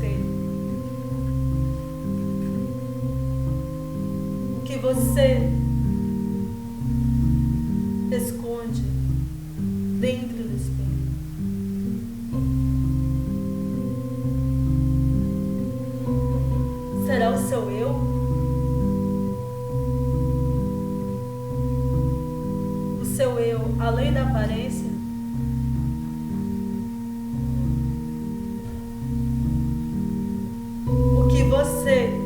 espelho. O que você esconde dentro do espelho. Será o seu eu? O seu eu além da aparência? O que você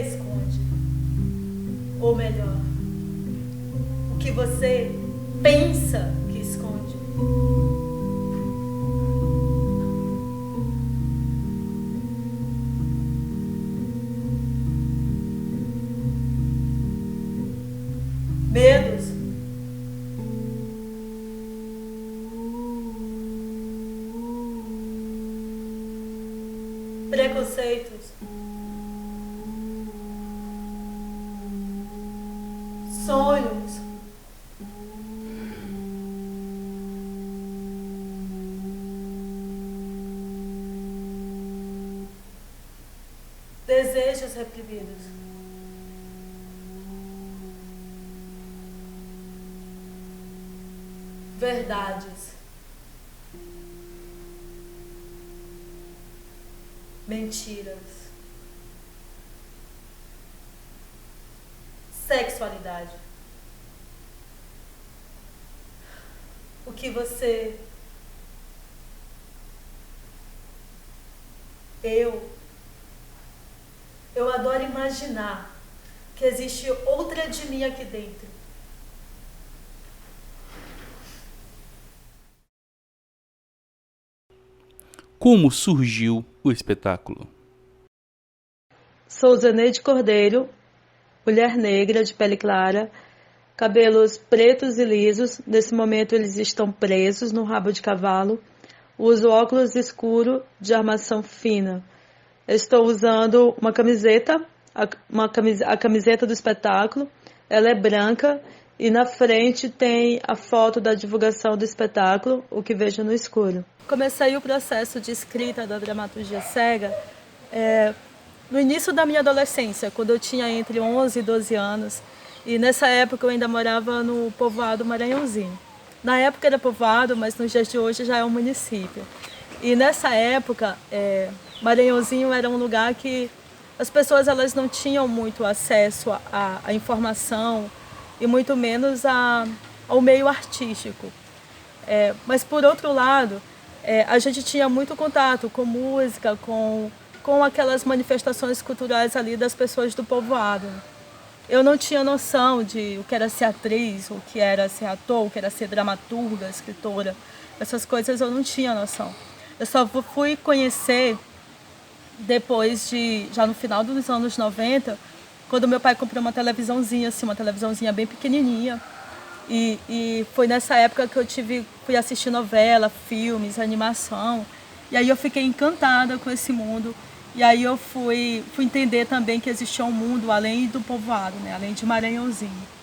esconde? Ou melhor, o que você pensa que esconde? Medos, preconceitos, sonhos, desejos reprimidos, verdades, mentiras, sexualidade. O que você... Eu adoro imaginar que existe outra de mim aqui dentro. Como surgiu o espetáculo? Sou Zeneide Cordeiro, mulher negra de pele clara, cabelos pretos e lisos. Nesse momento eles estão presos no rabo de cavalo. Uso óculos escuro de armação fina. Estou usando uma camiseta, a camiseta do espetáculo. Ela é branca e na frente tem a foto da divulgação do espetáculo, O que Vejo no Escuro. Comecei o processo de escrita da dramaturgia cega no início da minha adolescência, quando eu tinha entre 11 e 12 anos. E nessa época eu ainda morava no povoado Maranhãozinho. Na época era povoado, mas nos dias de hoje já é um município. E nessa época, Maranhãozinho era um lugar que as pessoas elas não tinham muito acesso à informação e muito menos ao meio artístico. Mas por outro lado, a gente tinha muito contato com música, com aquelas manifestações culturais ali das pessoas do povoado. Eu não tinha noção de o que era ser atriz, o que era ser ator, o que era ser dramaturga, escritora. Essas coisas eu não tinha noção. Eu só fui conhecer depois já no final dos anos 90, quando meu pai comprou uma televisãozinha, assim, uma televisãozinha bem pequenininha. E foi nessa época que eu fui assistir novela, filmes, animação. E aí eu fiquei encantada com esse mundo. E aí eu fui entender também que existia um mundo além do povoado, né? Além de Maranhãozinho.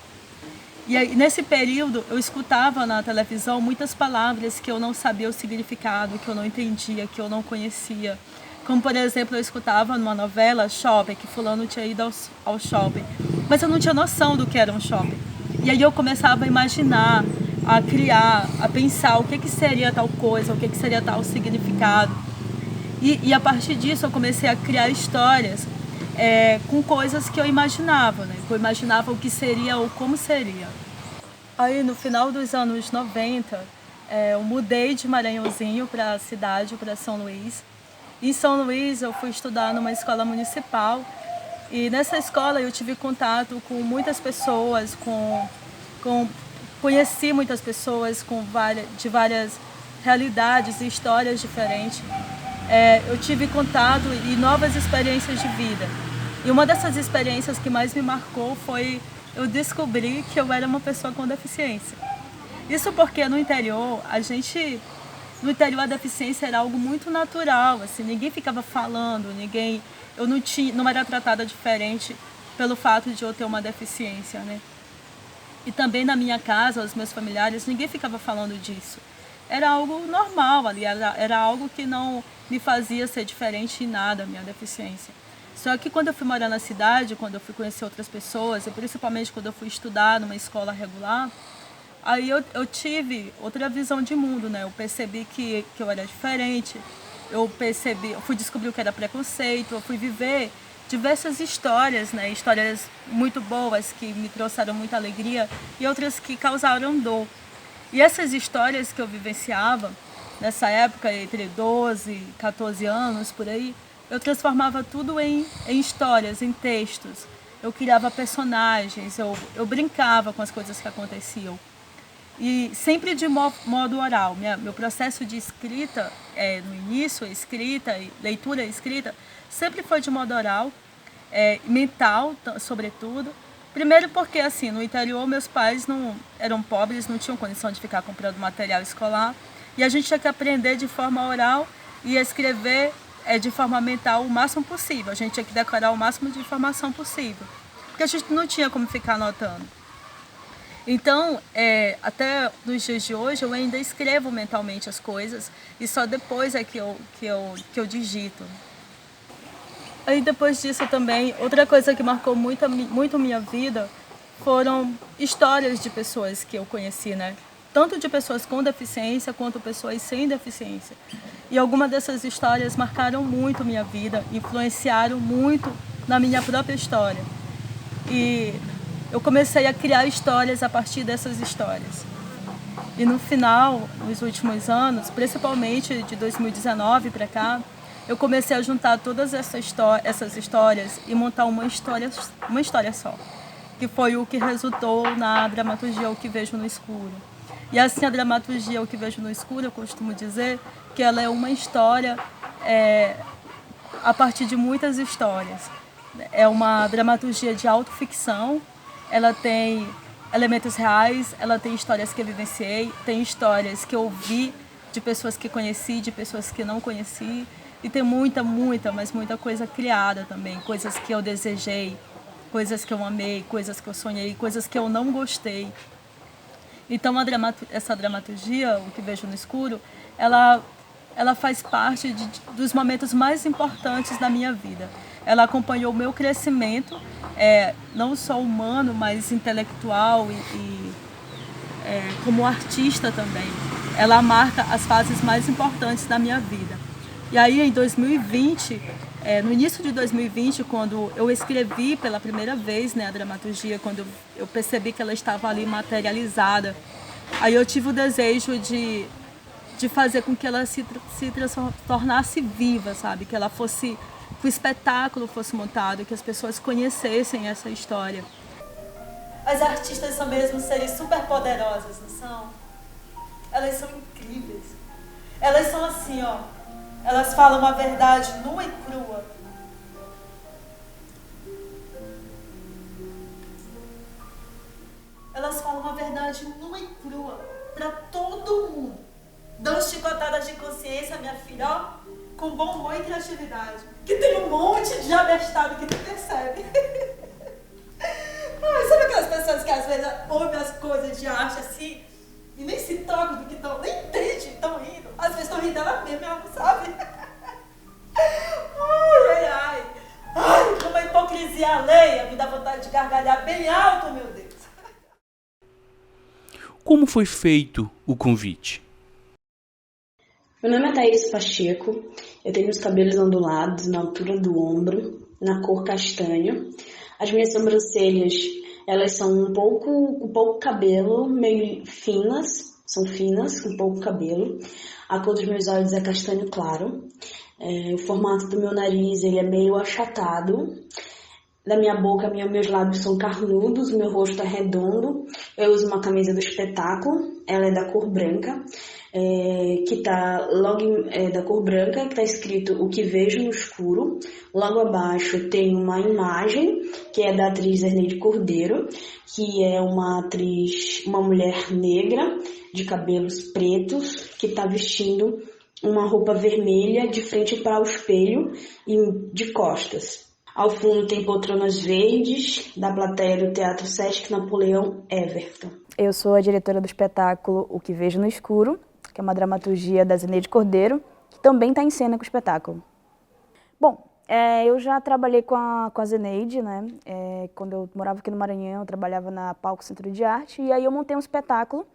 E aí, nesse período eu escutava na televisão muitas palavras que eu não sabia o significado, que eu não entendia, que eu não conhecia. Como, por exemplo, eu escutava numa novela shopping, que fulano tinha ido ao shopping. Mas eu não tinha noção do que era um shopping. E aí eu começava a imaginar, a criar, a pensar o que seria tal coisa, o que seria tal significado. E a partir disso eu comecei a criar histórias com coisas que eu imaginava, né? Eu imaginava o que seria ou como seria. Aí no final dos anos 90, eu mudei de Maranhãozinho para a cidade, para São Luís. Em São Luís eu fui estudar numa escola municipal e nessa escola eu tive contato com muitas pessoas, conheci muitas pessoas de várias realidades e histórias diferentes. Eu tive contato e novas experiências de vida. E uma dessas experiências que mais me marcou foi eu descobri que eu era uma pessoa com deficiência. Isso porque no interior a deficiência era algo muito natural, assim, ninguém ficava falando, eu não era tratada diferente pelo fato de eu ter uma deficiência, né? E também na minha casa, os meus familiares, ninguém ficava falando disso. Era algo normal ali, era algo que não me fazia ser diferente em nada, a minha deficiência. Só que quando eu fui morar na cidade, quando eu fui conhecer outras pessoas, e principalmente quando eu fui estudar numa escola regular, aí eu tive outra visão de mundo, né? Eu percebi que eu era diferente, eu fui descobrir o que era preconceito, eu fui viver diversas histórias, né? Histórias muito boas que me trouxeram muita alegria e outras que causaram dor. E essas histórias que eu vivenciava nessa época, entre 12 e 14 anos, por aí, eu transformava tudo em histórias, em textos. Eu criava personagens, eu brincava com as coisas que aconteciam. E sempre de modo oral. Meu processo de escrita, no início, escrita, leitura e escrita, sempre foi de modo oral, mental, sobretudo. Primeiro porque, assim, no interior, meus pais não eram pobres, não tinham condição de ficar comprando material escolar. E a gente tinha que aprender de forma oral e escrever de forma mental o máximo possível. A gente tinha que decorar o máximo de informação possível. Porque a gente não tinha como ficar anotando. Então, até nos dias de hoje, eu ainda escrevo mentalmente as coisas e só depois é que eu digito. Aí depois disso também, outra coisa que marcou muito minha vida foram histórias de pessoas que eu conheci, né? Tanto de pessoas com deficiência quanto pessoas sem deficiência. E algumas dessas histórias marcaram muito minha vida, influenciaram muito na minha própria história. E eu comecei a criar histórias a partir dessas histórias. E no final, nos últimos anos, principalmente de 2019 para cá, eu comecei a juntar todas essas histórias e montar uma história só, que foi o que resultou na dramaturgia O que Vejo no Escuro. E assim, a dramaturgia O que Vejo no Escuro, eu costumo dizer que ela é uma história a partir de muitas histórias. É uma dramaturgia de autoficção, ela tem elementos reais, ela tem histórias que eu vivenciei, tem histórias que eu ouvi de pessoas que conheci, de pessoas que não conheci, e tem muita coisa criada também, coisas que eu desejei, coisas que eu amei, coisas que eu sonhei, coisas que eu não gostei. Então essa dramaturgia, O que Vejo no Escuro, ela faz parte dos momentos mais importantes da minha vida. Ela acompanhou o meu crescimento, não só humano, mas intelectual e como artista também. Ela marca as fases mais importantes da minha vida. E aí, em 2020, no início de 2020, quando eu escrevi pela primeira vez, né, a dramaturgia, quando eu percebi que ela estava ali materializada, aí eu tive o desejo de fazer com que ela se tornasse viva, sabe? Que ela fosse, que o espetáculo fosse montado, que as pessoas conhecessem essa história. As artistas são mesmo seres super poderosas, não são? Elas são incríveis. Elas são assim, ó. Elas falam a verdade nua e crua. Elas falam a verdade nua e crua para todo mundo. Dão chicotadas de consciência, minha filha, ó, com bom humor e criatividade. Que tem um monte de abestado que tu percebe. Ai, sabe aquelas pessoas que às vezes ouvem as coisas de arte assim e nem se tocam do que estão, nem entendem, estão rindo. Às vezes estão rindo dela mesmo, sabe? Ai, uma hipocrisia alheia me dá vontade de gargalhar bem alto, meu Deus. Como foi feito o convite? Meu nome é Thaís Pacheco, eu tenho os cabelos ondulados na altura do ombro, na cor castanho. As minhas sobrancelhas, elas são um pouco cabelo, meio finas, são finas, com pouco cabelo. A cor dos meus olhos é castanho claro. O formato do meu nariz, ele é meio achatado. Da minha boca, meus lábios são carnudos, meu rosto é redondo. Eu uso uma camisa do espetáculo, ela é da cor branca, que tá logo da cor branca, que tá escrito O que Vejo no Escuro. Logo abaixo tem uma imagem que é da atriz Erneide Cordeiro, que é uma mulher negra de cabelos pretos, que tá vestindo uma roupa vermelha de frente para o espelho e de costas. Ao fundo tem poltronas verdes da plateia do Teatro Sesc Napoleão Everton. Eu sou a diretora do espetáculo O que Vejo no Escuro, que é uma dramaturgia da Erneide Cordeiro, que também está em cena com o espetáculo. Bom, eu já trabalhei com a Zeneide, né? Quando eu morava aqui no Maranhão, eu trabalhava na Palco Centro de Arte, e aí eu montei um espetáculo,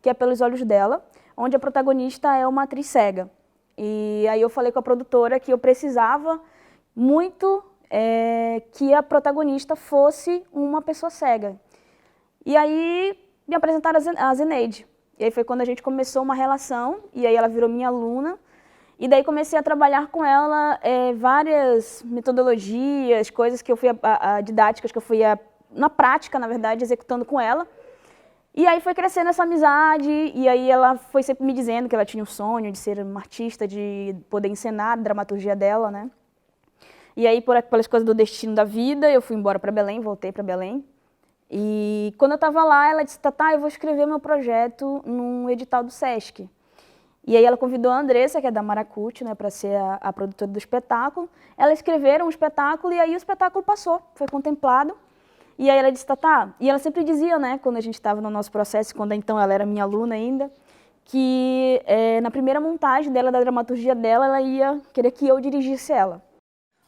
que é Pelos Olhos Dela, onde a protagonista é uma atriz cega. E aí eu falei com a produtora que eu precisava muito que a protagonista fosse uma pessoa cega. E aí me apresentaram a Zeneide. E aí foi quando a gente começou uma relação, e aí ela virou minha aluna. E daí comecei a trabalhar com ela várias metodologias, coisas que eu fui, didáticas que eu fui, na prática, na verdade, executando com ela. E aí foi crescendo essa amizade, e aí ela foi sempre me dizendo que ela tinha um sonho de ser uma artista, de poder encenar a dramaturgia dela, né? E aí, pelas coisas do destino da vida, eu fui embora para Belém, voltei para Belém. E quando eu estava lá, ela disse, Tatá, eu vou escrever meu projeto num edital do Sesc. E aí ela convidou a Andressa, que é da Maracuti, né, para ser a produtora do espetáculo. Elas escreveram o espetáculo e aí o espetáculo passou, foi contemplado. E aí ela disse, Tatá, e ela sempre dizia, né, quando a gente estava no nosso processo, quando então ela era minha aluna ainda, que na primeira montagem dela, da dramaturgia dela, ela ia querer que eu dirigisse ela.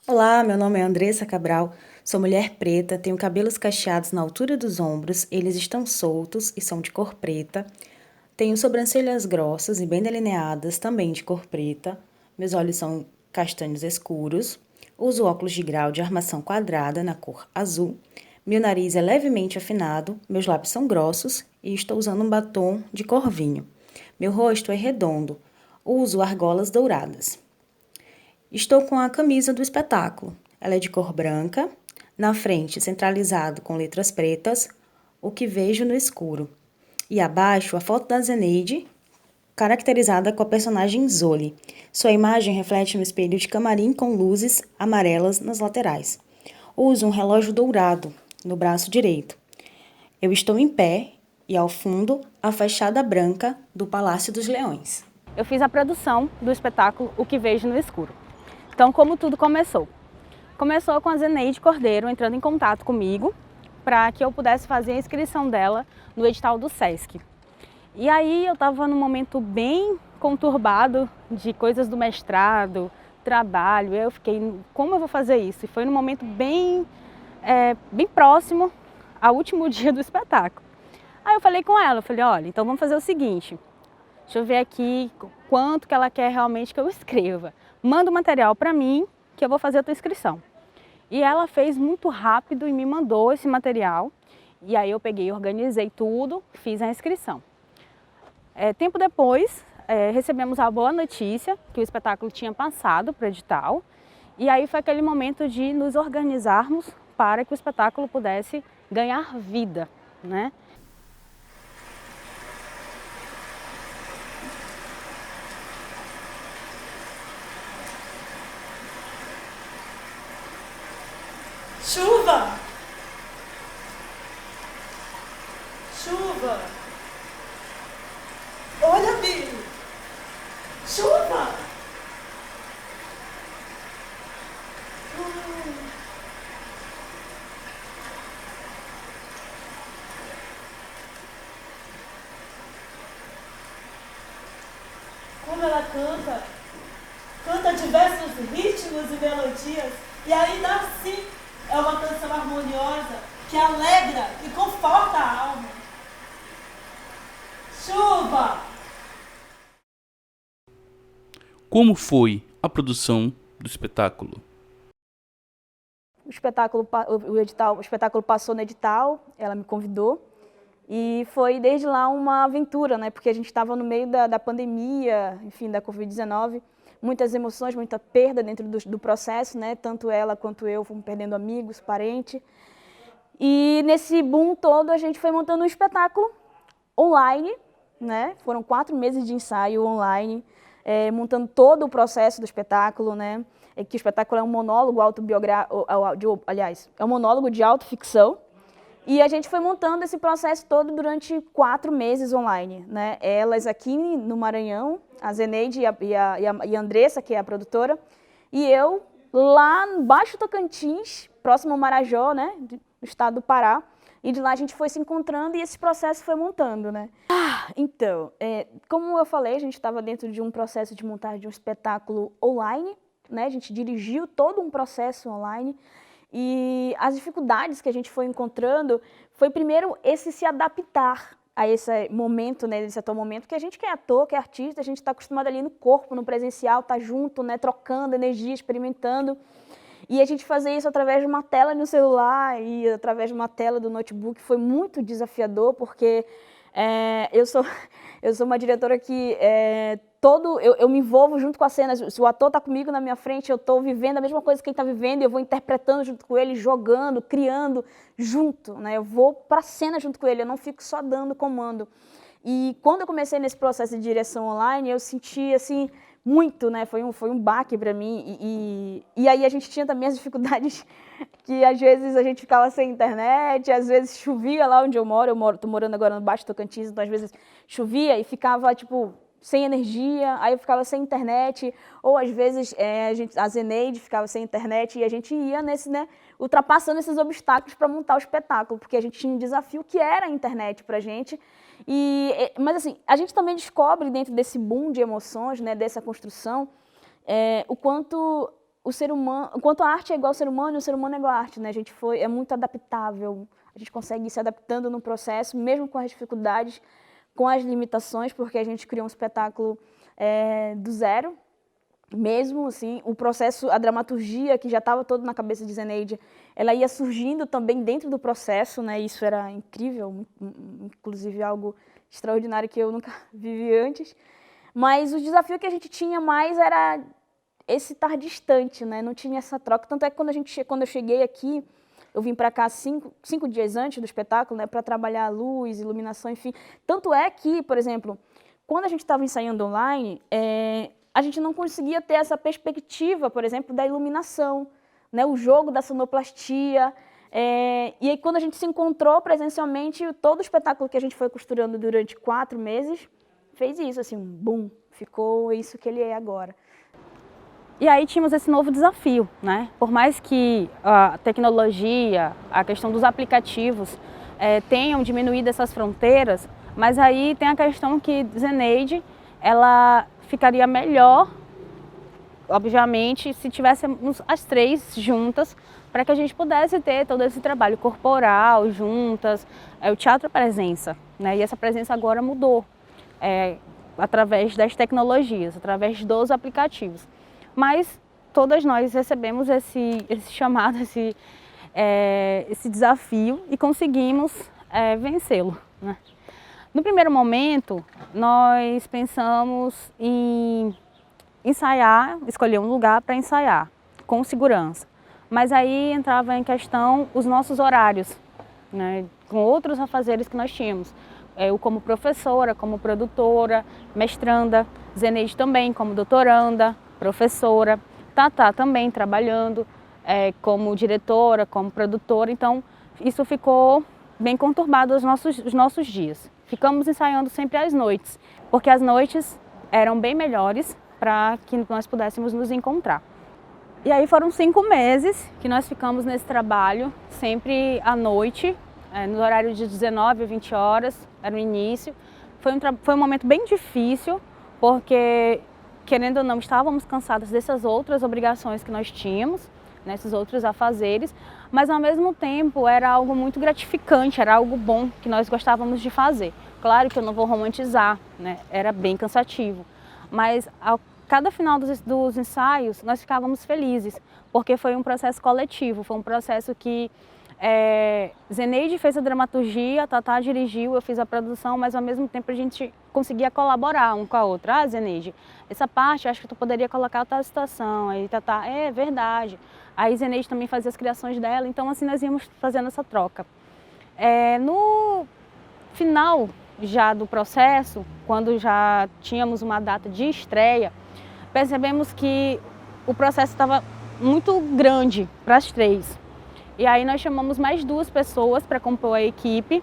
Olá, meu nome é Andressa Cabral, sou mulher preta, tenho cabelos cacheados na altura dos ombros, eles estão soltos e são de cor preta. Tenho sobrancelhas grossas e bem delineadas, também de cor preta. Meus olhos são castanhos escuros. Uso óculos de grau de armação quadrada na cor azul. Meu nariz é levemente afinado, meus lábios são grossos e estou usando um batom de cor vinho. Meu rosto é redondo. Uso argolas douradas. Estou com a camisa do espetáculo. Ela é de cor branca, na frente centralizado com letras pretas, o que vejo no escuro. E abaixo, a foto da Zeneide, caracterizada com a personagem Zoli. Sua imagem reflete no espelho de camarim com luzes amarelas nas laterais. Uso um relógio dourado no braço direito. Eu estou em pé e, ao fundo, a fachada branca do Palácio dos Leões. Eu fiz a produção do espetáculo O que Vejo no Escuro. Então, como tudo começou? Começou com a Zeneide Cordeiro entrando em contato comigo para que eu pudesse fazer a inscrição dela no edital do Sesc. E aí eu estava num momento bem conturbado de coisas do mestrado, trabalho. Eu fiquei, como eu vou fazer isso? E foi num momento bem próximo ao último dia do espetáculo. Aí eu falei com ela, olha, então vamos fazer o seguinte, deixa eu ver aqui quanto que ela quer realmente que eu escreva. Manda o material para mim que eu vou fazer a tua inscrição. E ela fez muito rápido e me mandou esse material. E aí eu peguei, organizei tudo, fiz a inscrição. Tempo depois, recebemos a boa notícia que o espetáculo tinha passado para o edital. E aí foi aquele momento de nos organizarmos para que o espetáculo pudesse ganhar vida, né? Chuva! Chuva! Olha, Billy! Chuva! Como ela canta! Canta diversos ritmos e melodias, e ainda assim é uma canção harmoniosa que alegra e conforta a alma. Chuva! Como foi a produção do espetáculo? O espetáculo passou no edital, ela me convidou. E foi desde lá uma aventura, né? Porque a gente estava no meio da pandemia, enfim, da Covid-19. Muitas emoções, muita perda dentro do processo, né? Tanto ela quanto eu fomos perdendo amigos, parentes. E nesse boom todo a gente foi montando um espetáculo online, né? Foram 4 meses de ensaio online, montando todo o processo do espetáculo, né? Que o espetáculo é um monólogo autobiográfico, aliás, é um monólogo de autoficção. E a gente foi montando esse processo todo durante 4 meses online, né? Elas aqui no Maranhão, a Zeneide e a Andressa, que é a produtora, e eu lá no Baixo Tocantins, próximo ao Marajó, né? No estado do Pará, E de lá a gente foi se encontrando e esse processo foi montando, né? Então, como eu falei, a gente estava dentro de um processo de montagem de um espetáculo online, né? A gente dirigiu todo um processo online e as dificuldades que a gente foi encontrando foi primeiro esse se adaptar a esse momento, né, esse atual momento, que a gente que é ator, que é artista, a gente está acostumado ali no corpo, no presencial, tá junto, né, trocando energia, experimentando. E a gente fazer isso através de uma tela no celular e através de uma tela do notebook foi muito desafiador, porque eu sou uma diretora que eu me envolvo junto com a cena. Se o ator está comigo na minha frente, eu estou vivendo a mesma coisa que ele está vivendo, eu vou interpretando junto com ele, jogando, criando junto, né? Eu vou para a cena junto com ele, eu não fico só dando comando. E quando eu comecei nesse processo de direção online, eu senti assim muito, né? Foi um baque para mim. E aí a gente tinha também as dificuldades que às vezes a gente ficava sem internet, às vezes chovia lá onde eu moro, tô morando agora no Baixo Tocantins, então às vezes chovia e ficava tipo sem energia, aí eu ficava sem internet, ou às vezes a Zeneide ficava sem internet e a gente ia ultrapassando esses obstáculos para montar o espetáculo, porque a gente tinha um desafio que era a internet pra gente. Mas assim, a gente também descobre dentro desse boom de emoções, né, dessa construção, o quanto a arte é igual ao ser humano e o ser humano é igual à arte, né? A gente é muito adaptável, a gente consegue ir se adaptando no processo, mesmo com as dificuldades, com as limitações, porque a gente criou um espetáculo do zero, mesmo assim, o processo, a dramaturgia que já estava todo na cabeça de Zeneide, ela ia surgindo também dentro do processo, né? Isso era incrível, inclusive algo extraordinário que eu nunca vivi antes. Mas o desafio que a gente tinha mais era esse estar distante, né? Não tinha essa troca. Tanto é que quando eu cheguei aqui, eu vim para cá cinco dias antes do espetáculo, né? Para trabalhar a luz, iluminação, enfim. Tanto é que, por exemplo, quando a gente estava ensaiando online, a gente não conseguia ter essa perspectiva, por exemplo, da iluminação, né? O jogo da sonoplastia. E aí, quando a gente se encontrou presencialmente, todo o espetáculo que a gente foi costurando durante 4 meses fez isso, assim, bum, ficou isso que ele é agora. E aí tínhamos esse novo desafio, né? Por mais que a tecnologia, a questão dos aplicativos tenham diminuído essas fronteiras, mas aí tem a questão que Zeneide, ela ficaria melhor, obviamente, se tivéssemos as 3 juntas, para que a gente pudesse ter todo esse trabalho corporal juntas, o teatro presença, né? E essa presença agora mudou, através das tecnologias, através dos aplicativos. Mas todas nós recebemos esse chamado, esse desafio e conseguimos vencê-lo, né? No primeiro momento, nós pensamos em ensaiar, escolher um lugar para ensaiar, com segurança. Mas aí entrava em questão os nossos horários, né, com outros afazeres que nós tínhamos. Eu como professora, como produtora, mestranda, Zeneide também como doutoranda, professora, Tatá também trabalhando como diretora, como produtora, então isso ficou bem conturbado os nossos dias. Ficamos ensaiando sempre às noites, porque as noites eram bem melhores para que nós pudéssemos nos encontrar. E aí foram 5 meses que nós ficamos nesse trabalho, sempre à noite, no horário de 19 a 20 horas, era o início. Foi um momento bem difícil, porque, querendo ou não, estávamos cansados dessas outras obrigações que nós tínhamos, nesses outros afazeres, mas ao mesmo tempo era algo muito gratificante, era algo bom que nós gostávamos de fazer. Claro que eu não vou romantizar, né? Era bem cansativo, mas a cada final dos ensaios nós ficávamos felizes, porque foi um processo coletivo, foi um processo que Zeneide fez a dramaturgia, Tatá dirigiu, eu fiz a produção, mas ao mesmo tempo a gente conseguia colaborar um com a outra. Zeneide, essa parte acho que tu poderia colocar tal situação, aí Tatá, é verdade. Aí Zeneide também fazia as criações dela, então assim nós íamos fazendo essa troca. No final já do processo, quando já tínhamos uma data de estreia, percebemos que o processo estava muito grande para as 3. E aí nós chamamos mais 2 pessoas para compor a equipe,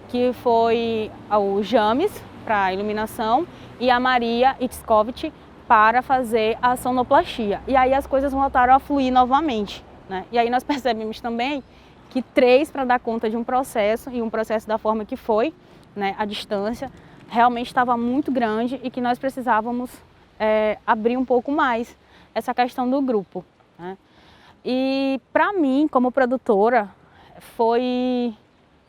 que foi o James, para a iluminação, e a Maria Itzkovich para fazer a sonoplastia. E aí as coisas voltaram a fluir novamente, né? E aí nós percebemos também que 3 para dar conta de um processo, e um processo da forma que foi, né, a distância, realmente estava muito grande e que nós precisávamos abrir um pouco mais essa questão do grupo, né? E para mim, como produtora, foi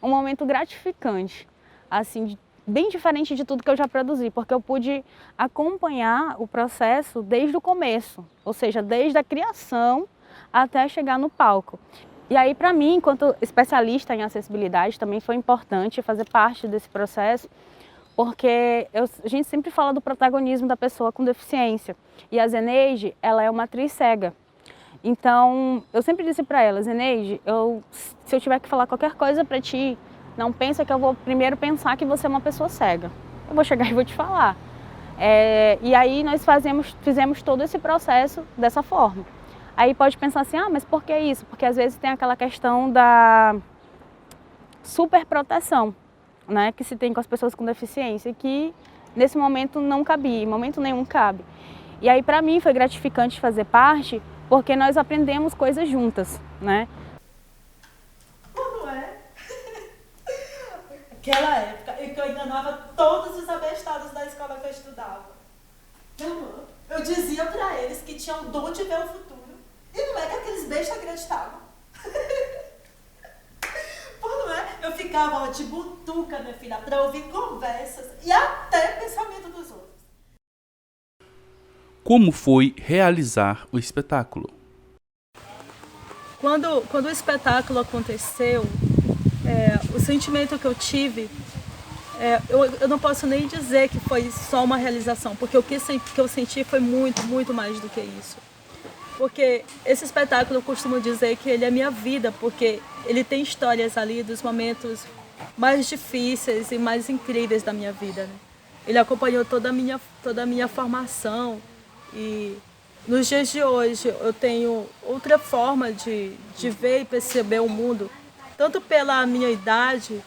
um momento gratificante, assim, bem diferente de tudo que eu já produzi, porque eu pude acompanhar o processo desde o começo, ou seja, desde a criação até chegar no palco. E aí, para mim, enquanto especialista em acessibilidade, também foi importante fazer parte desse processo, porque a gente sempre fala do protagonismo da pessoa com deficiência. E a Zeneide, ela é uma atriz cega. Então, eu sempre disse para ela, Zeneide, se eu tiver que falar qualquer coisa para ti, não pensa que eu vou primeiro pensar que você é uma pessoa cega. Eu vou chegar e vou te falar. E aí nós fizemos todo esse processo dessa forma. Aí pode pensar assim, mas por que isso? Porque às vezes tem aquela questão da superproteção, né, que se tem com as pessoas com deficiência, que nesse momento não cabia, em momento nenhum cabe. E aí para mim foi gratificante fazer parte, porque nós aprendemos coisas juntas, né? Não é? Aquela época em que eu enganava todos os abestados da escola que eu estudava. Eu dizia pra eles que tinham dom de ver o futuro. E não é que aqueles bestas acreditavam. Pô, não é? Eu ficava de butuca, minha filha, pra ouvir conversas e até pensamento dos outros. Como foi realizar o espetáculo? Quando o espetáculo aconteceu, o sentimento que eu tive, eu não posso nem dizer que foi só uma realização, porque o que eu senti foi muito, muito mais do que isso. Porque esse espetáculo eu costumo dizer que ele é minha vida, porque ele tem histórias ali dos momentos mais difíceis e mais incríveis da minha vida, né? Ele acompanhou toda a minha formação e nos dias de hoje eu tenho outra forma de ver e perceber o mundo, tanto pela minha idade,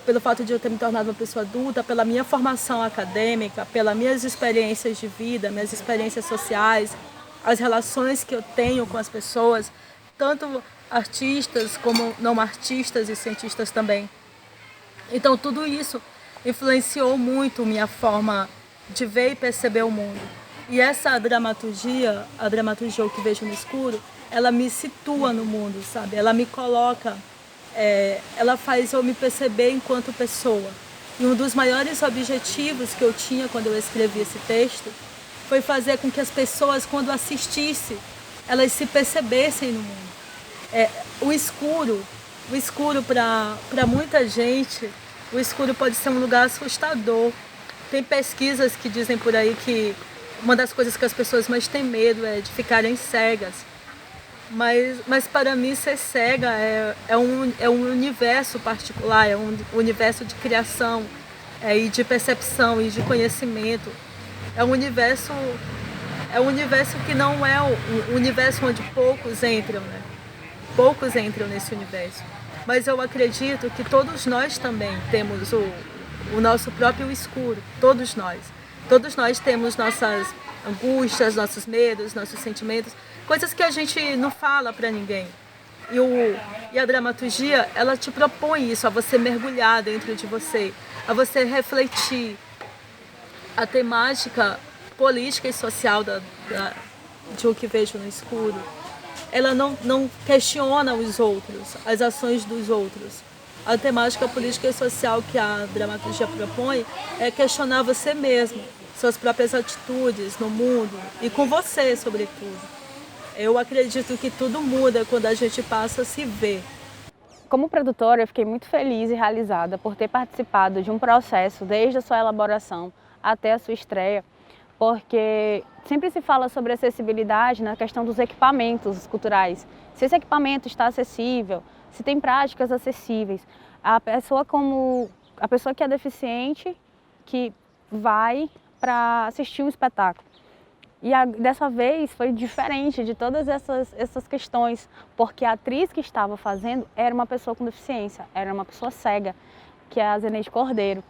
pelo fato de eu ter me tornado uma pessoa adulta, pela minha formação acadêmica, pelas minhas experiências de vida, minhas experiências sociais, as relações que eu tenho com as pessoas, tanto artistas como não artistas e cientistas também. Então tudo isso influenciou muito minha forma de ver e perceber o mundo. E essa dramaturgia, a dramaturgia O Que Vejo no Escuro, ela me situa no mundo, sabe? Ela me coloca, ela faz eu me perceber enquanto pessoa. E um dos maiores objetivos que eu tinha quando eu escrevi esse texto foi fazer com que as pessoas, quando assistissem, elas se percebessem no mundo. O escuro para muita gente, o escuro pode ser um lugar assustador. Tem pesquisas que dizem por aí que uma das coisas que as pessoas mais têm medo é de ficarem cegas. Mas para mim ser cega é um universo particular, é um universo de criação, e de percepção e de conhecimento. É um universo que não é o universo onde poucos entram, né? Poucos entram nesse universo. Mas eu acredito que todos nós também temos o nosso próprio escuro, todos nós. Todos nós temos nossas angústias, nossos medos, nossos sentimentos, coisas que a gente não fala para ninguém. E a dramaturgia, ela te propõe isso, a você mergulhar dentro de você, a você refletir. A temática política e social de O Que Vejo no Escuro, ela não questiona os outros, as ações dos outros. A temática política e social que a dramaturgia propõe é questionar você mesmo, suas próprias atitudes no mundo e com você, sobretudo. Eu acredito que tudo muda quando a gente passa a se ver. Como produtora, eu fiquei muito feliz e realizada por ter participado de um processo desde a sua elaboração até a sua estreia, porque sempre se fala sobre acessibilidade na questão dos equipamentos culturais. Se esse equipamento está acessível, se tem práticas acessíveis. A pessoa que é deficiente, que vai para assistir um espetáculo. E dessa vez foi diferente de todas essas questões, porque a atriz que estava fazendo era uma pessoa com deficiência, era uma pessoa cega, que é a Zeneide Cordeiro.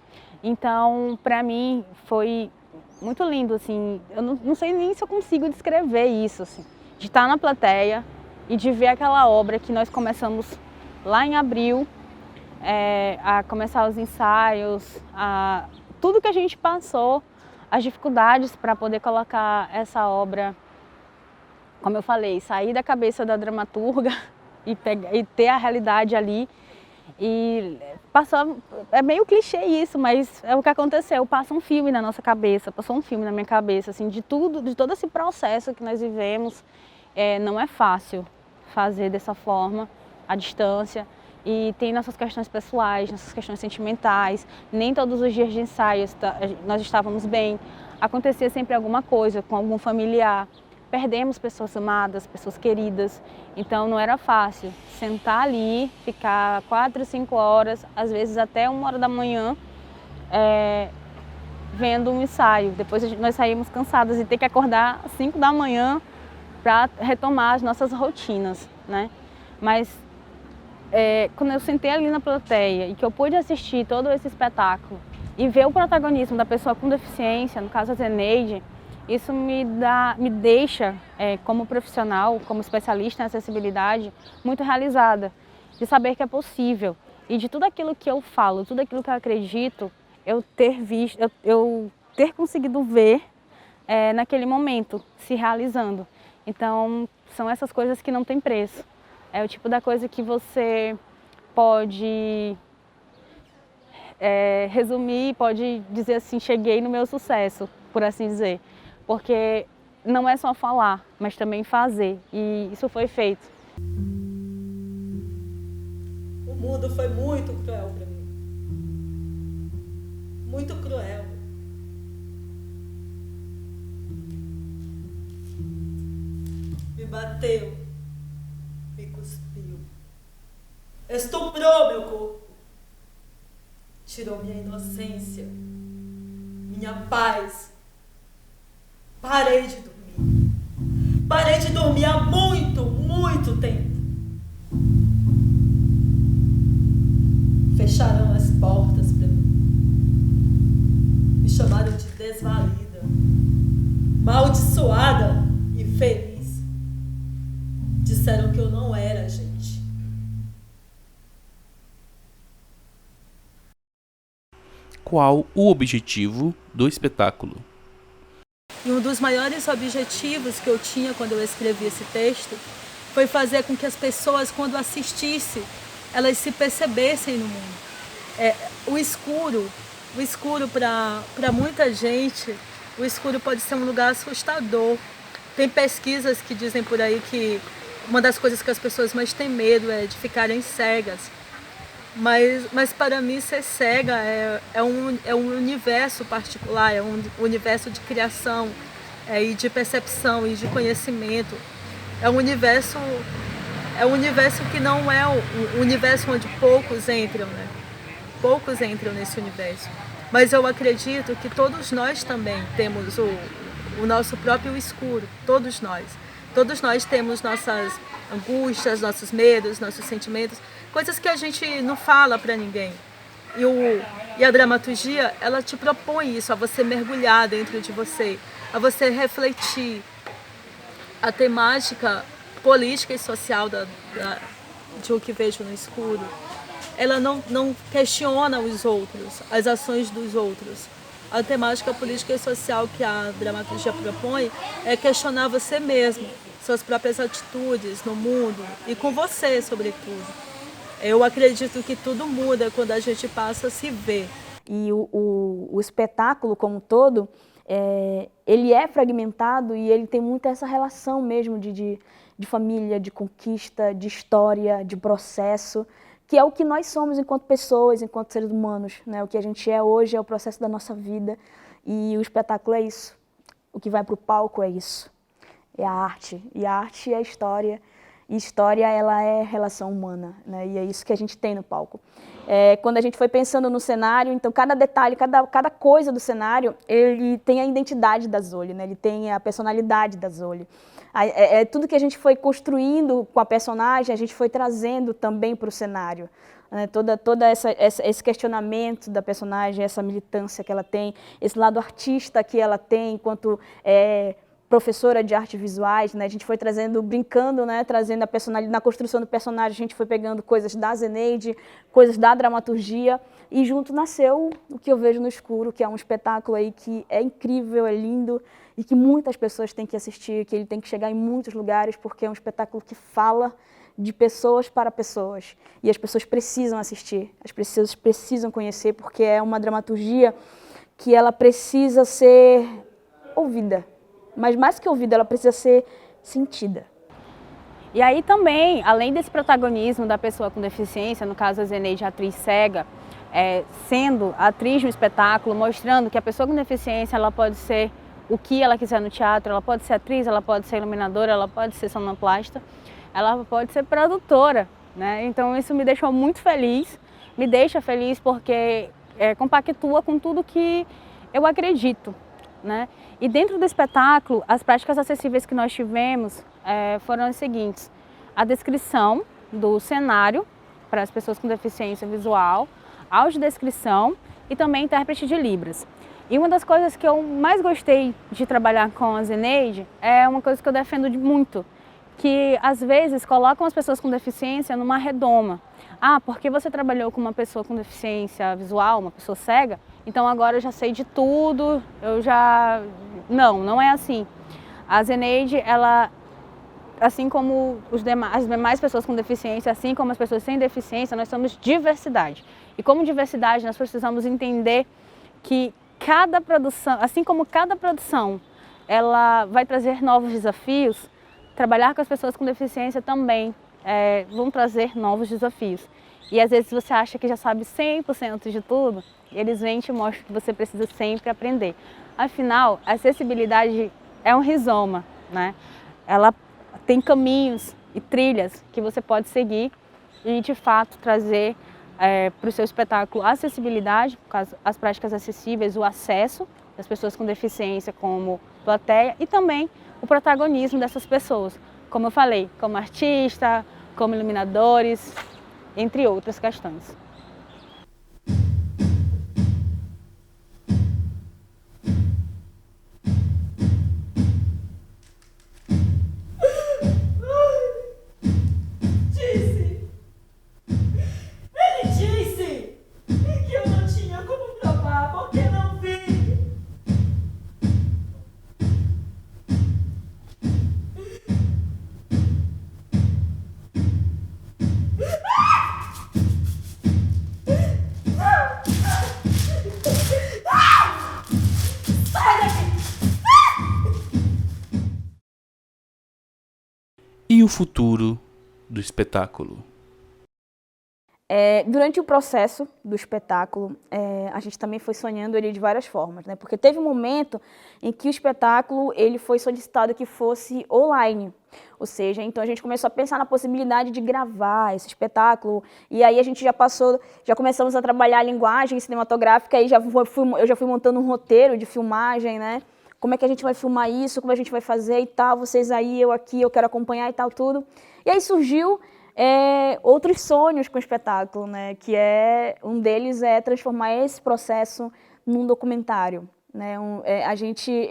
Então, para mim, foi muito lindo, assim, eu não sei nem se eu consigo descrever isso, assim, de estar na plateia, e de ver aquela obra que nós começamos lá em abril, a começar os ensaios, tudo que a gente passou, as dificuldades para poder colocar essa obra, como eu falei, sair da cabeça da dramaturga e ter a realidade ali. E passou, é meio clichê isso, mas é o que aconteceu, passa um filme na nossa cabeça, passou um filme na minha cabeça, assim, de todo esse processo que nós vivemos. Não é fácil fazer dessa forma, à distância, e tem nossas questões pessoais, nossas questões sentimentais, nem todos os dias de ensaio nós estávamos bem, acontecia sempre alguma coisa com algum familiar, perdemos pessoas amadas, pessoas queridas, então não era fácil sentar ali, ficar 4, 5 horas, às vezes até 1 hora da manhã, vendo um ensaio. Depois nós saímos cansadas e ter que acordar às 5 da manhã para retomar as nossas rotinas, né? Mas quando eu sentei ali na plateia e que eu pude assistir todo esse espetáculo e ver o protagonismo da pessoa com deficiência, no caso a Zeneide, isso me deixa, como profissional, como especialista em acessibilidade, muito realizada, de saber que é possível e de tudo aquilo que eu falo, tudo aquilo que eu acredito, eu ter conseguido ver naquele momento se realizando. Então, são essas coisas que não tem preço. É o tipo da coisa que você pode resumir, pode dizer assim, cheguei no meu sucesso, por assim dizer. Porque não é só falar, mas também fazer. E isso foi feito. O mundo foi muito cruel para mim. Muito cruel. Me bateu, me cuspiu, estuprou meu corpo, tirou minha inocência, minha paz. Parei de dormir há muito, muito tempo. Fecharam as portas para mim, me chamaram de desvalida, maldiçoada e feliz. Disseram que eu não era gente. Qual o objetivo do espetáculo? E um dos maiores objetivos que eu tinha quando eu escrevi esse texto foi fazer com que as pessoas, quando assistissem, elas se percebessem no mundo. O escuro para muita gente, o escuro pode ser um lugar assustador. Tem pesquisas que dizem por aí que uma das coisas que as pessoas mais têm medo é de ficarem cegas. Mas para mim ser cega é um universo particular, é um universo de criação, e de percepção e de conhecimento. É um universo que não é o universo onde poucos entram, né? Poucos entram nesse universo. Mas eu acredito que todos nós também temos o nosso próprio escuro, todos nós. Todos nós temos nossas angústias, nossos medos, nossos sentimentos, coisas que a gente não fala para ninguém. E a dramaturgia, ela te propõe isso, a você mergulhar dentro de você, a você refletir. A temática política e social de O Que Vejo no Escuro, ela não questiona os outros, as ações dos outros. A temática política e social que a dramaturgia propõe é questionar você mesmo, suas próprias atitudes no mundo e com você, sobretudo. Eu acredito que tudo muda quando a gente passa a se ver. E o espetáculo como um todo, ele é fragmentado e ele tem muito essa relação mesmo de família, de conquista, de história, de processo, que é o que nós somos enquanto pessoas, enquanto seres humanos, né? O que a gente é hoje é o processo da nossa vida e o espetáculo é isso. O que vai para o palco é isso, é a arte. E a arte é a história. E história, ela é relação humana, né? E é isso que a gente tem no palco. Quando a gente foi pensando no cenário, então cada detalhe, cada coisa do cenário, ele tem a identidade da Zoli, né? Ele tem a personalidade da Zoli. Tudo que a gente foi construindo com a personagem, a gente foi trazendo também para o cenário. Né? Toda esse questionamento da personagem, essa militância que ela tem, esse lado artista que ela tem enquanto professora de artes visuais, né? A gente foi trazendo, brincando, né? Trazendo a personalidade, na construção do personagem, a gente foi pegando coisas da Zeneide, coisas da dramaturgia, e junto nasceu o que eu vejo no escuro, que é um espetáculo aí que é incrível, é lindo, e que muitas pessoas têm que assistir, que ele tem que chegar em muitos lugares, porque é um espetáculo que fala de pessoas para pessoas, e as pessoas precisam assistir, as pessoas precisam conhecer, porque é uma dramaturgia que ela precisa ser ouvida, mas mais que ouvida, ela precisa ser sentida. E aí também, além desse protagonismo da pessoa com deficiência, no caso a Zeneide, atriz cega, sendo atriz no espetáculo, mostrando que a pessoa com deficiência ela pode ser o que ela quiser no teatro, ela pode ser atriz, ela pode ser iluminadora, ela pode ser sonoplasta, ela pode ser produtora, né? Então isso me deixou muito feliz, me deixa feliz porque compactua com tudo que eu acredito, né? E dentro do espetáculo, as práticas acessíveis que nós tivemos foram as seguintes: a descrição do cenário para as pessoas com deficiência visual, audiodescrição e também intérprete de Libras. E uma das coisas que eu mais gostei de trabalhar com a Zeneide é uma coisa que eu defendo muito, que às vezes colocam as pessoas com deficiência numa redoma. Ah, porque você trabalhou com uma pessoa com deficiência visual, uma pessoa cega, então agora eu já sei de tudo, eu já... Não é assim. A Zeneide, ela, assim como as demais pessoas com deficiência, assim como as pessoas sem deficiência, nós somos diversidade. E como diversidade, nós precisamos entender que cada produção, assim como cada produção, ela vai trazer novos desafios, trabalhar com as pessoas com deficiência também vão trazer novos desafios. E às vezes você acha que já sabe 100% de tudo, e eles vêm e te mostram que você precisa sempre aprender. Afinal, a acessibilidade é um rizoma, né? Ela tem caminhos e trilhas que você pode seguir e, de fato, trazer para o seu espetáculo a acessibilidade, as práticas acessíveis, o acesso das pessoas com deficiência como plateia e também o protagonismo dessas pessoas, como eu falei, como artista, como iluminadores, entre outras questões. E o futuro do espetáculo? Durante o processo do espetáculo, a gente também foi sonhando ele de várias formas, né? Porque teve um momento em que o espetáculo ele foi solicitado que fosse online, ou seja, então a gente começou a pensar na possibilidade de gravar esse espetáculo, e aí a gente já começamos a trabalhar a linguagem cinematográfica, e eu já fui montando um roteiro de filmagem, né? Como é que a gente vai filmar isso, como a gente vai fazer e tal, vocês aí, eu aqui, eu quero acompanhar e tal, tudo. E aí surgiu outros sonhos com o espetáculo, né? Que um deles é transformar esse processo num documentário, né? A gente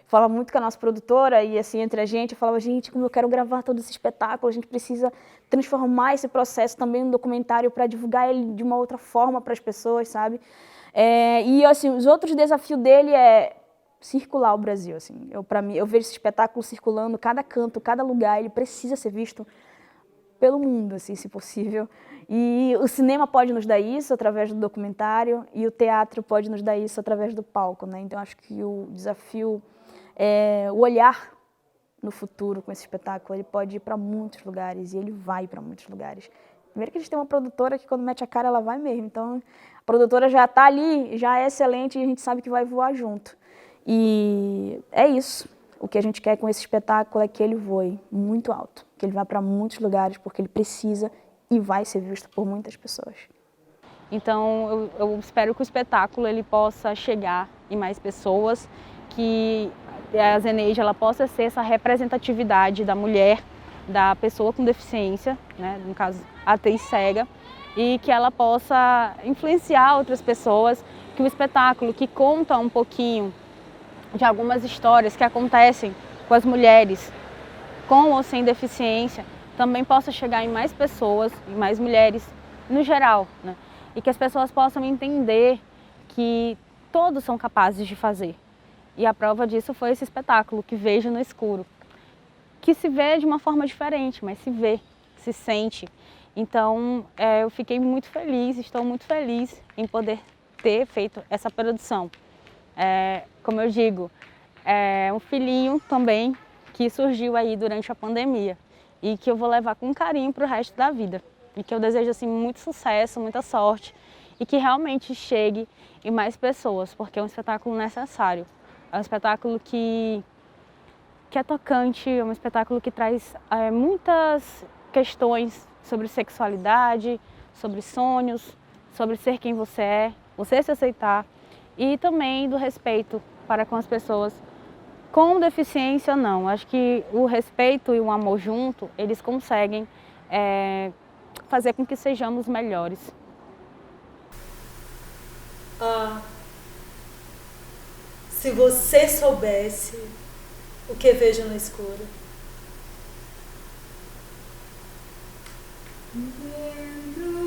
fala muito com a nossa produtora e assim, entre a gente, eu falava, gente, como eu quero gravar todo esse espetáculo, a gente precisa transformar esse processo também num documentário para divulgar ele de uma outra forma para as pessoas, sabe? E assim, os outros desafios dele circular o Brasil, assim. Eu vejo esse espetáculo circulando, cada canto, cada lugar, ele precisa ser visto pelo mundo, assim, se possível. E o cinema pode nos dar isso através do documentário e o teatro pode nos dar isso através do palco, né? Então, acho que o desafio o olhar no futuro com esse espetáculo, ele pode ir para muitos lugares e ele vai para muitos lugares. Primeiro que a gente tem uma produtora que quando mete a cara, ela vai mesmo. Então, a produtora já está ali, já é excelente e a gente sabe que vai voar junto. E é isso. O que a gente quer com esse espetáculo é que ele voe muito alto, que ele vá para muitos lugares, porque ele precisa e vai ser visto por muitas pessoas. Então, eu espero que o espetáculo ele possa chegar em mais pessoas, que a Zeneide ela possa ser essa representatividade da mulher, da pessoa com deficiência, né, no caso, a atriz cega, e que ela possa influenciar outras pessoas, que o espetáculo que conta um pouquinho de algumas histórias que acontecem com as mulheres com ou sem deficiência também possa chegar em mais pessoas, em mais mulheres no geral, né? E que as pessoas possam entender que todos são capazes de fazer. E a prova disso foi esse espetáculo, Que Vejo no Escuro, que se vê de uma forma diferente, mas se vê, se sente. Então, eu fiquei muito feliz, estou muito feliz em poder ter feito essa produção. Como eu digo, é um filhinho também que surgiu aí durante a pandemia e que eu vou levar com carinho para o resto da vida. E que eu desejo assim, muito sucesso, muita sorte e que realmente chegue em mais pessoas, porque é um espetáculo necessário. É um espetáculo que é tocante, é um espetáculo que traz muitas questões sobre sexualidade, sobre sonhos, sobre ser quem você é, você se aceitar e também do respeito para com as pessoas com deficiência ou não. Acho que o respeito e o amor junto, eles conseguem fazer com que sejamos melhores. Se você soubesse o que vejo no escuro. Vendo